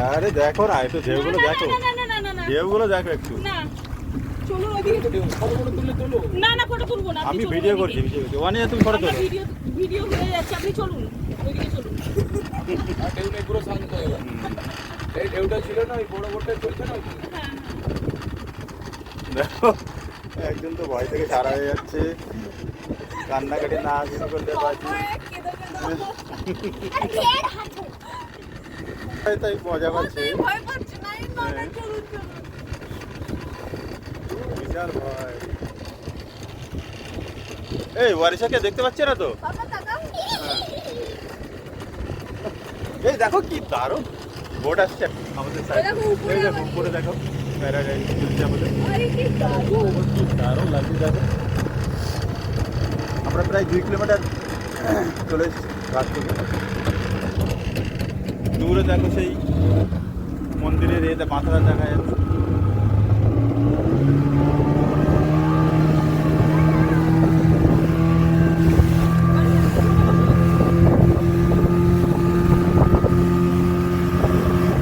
আরে দেখো না, একটু ঢেউগুলো দেখো, ঢেউগুলো দেখো একটু। চলো ওইদিকে। না না ফটো তুলবো না, আমি ভিডিও করছি, ভিডিও করছি। ওয়ানি তুমি ফটো তোলো। ভিডিও ভিডিও হয়ে যাচ্ছে, আপনি চলুন ওইদিকে চলুন। আর ঢেউ নেই, পুরো শান্ত হয়ে গেল। এই ঢেউটা ছিল না, ওই বড় বড়টা চলছে না। হ্যাঁ দেখো একজন তো ভয় থেকে সারা হয়ে যাচ্ছে, কান্নাকাটি না শুরু করতে পারছি। তাই মজা পাচ্ছে, ভয় পাচ্ছে না, এই না না, চলুন চলুন। বিশাল ভয়। এই ওয়ারিশাকে দেখতে পাচ্ছে না তো? বাবা তাকাও। এই দেখো কি দারুণ বোট আসছে আমাদের সাইডে। দেখো উপরে এই দেখো উপরে দেখো প্যারাডাইস চলছে আমাদের। আরে কি দারুণ। কি দারুণ লাগছে দেখো। আমরা প্রায় 2 কিলোমিটার চলে এসেছি রাত থেকে। দূরে দেখো সেই মন্দিরের মাথাটা দেখা যাচ্ছে।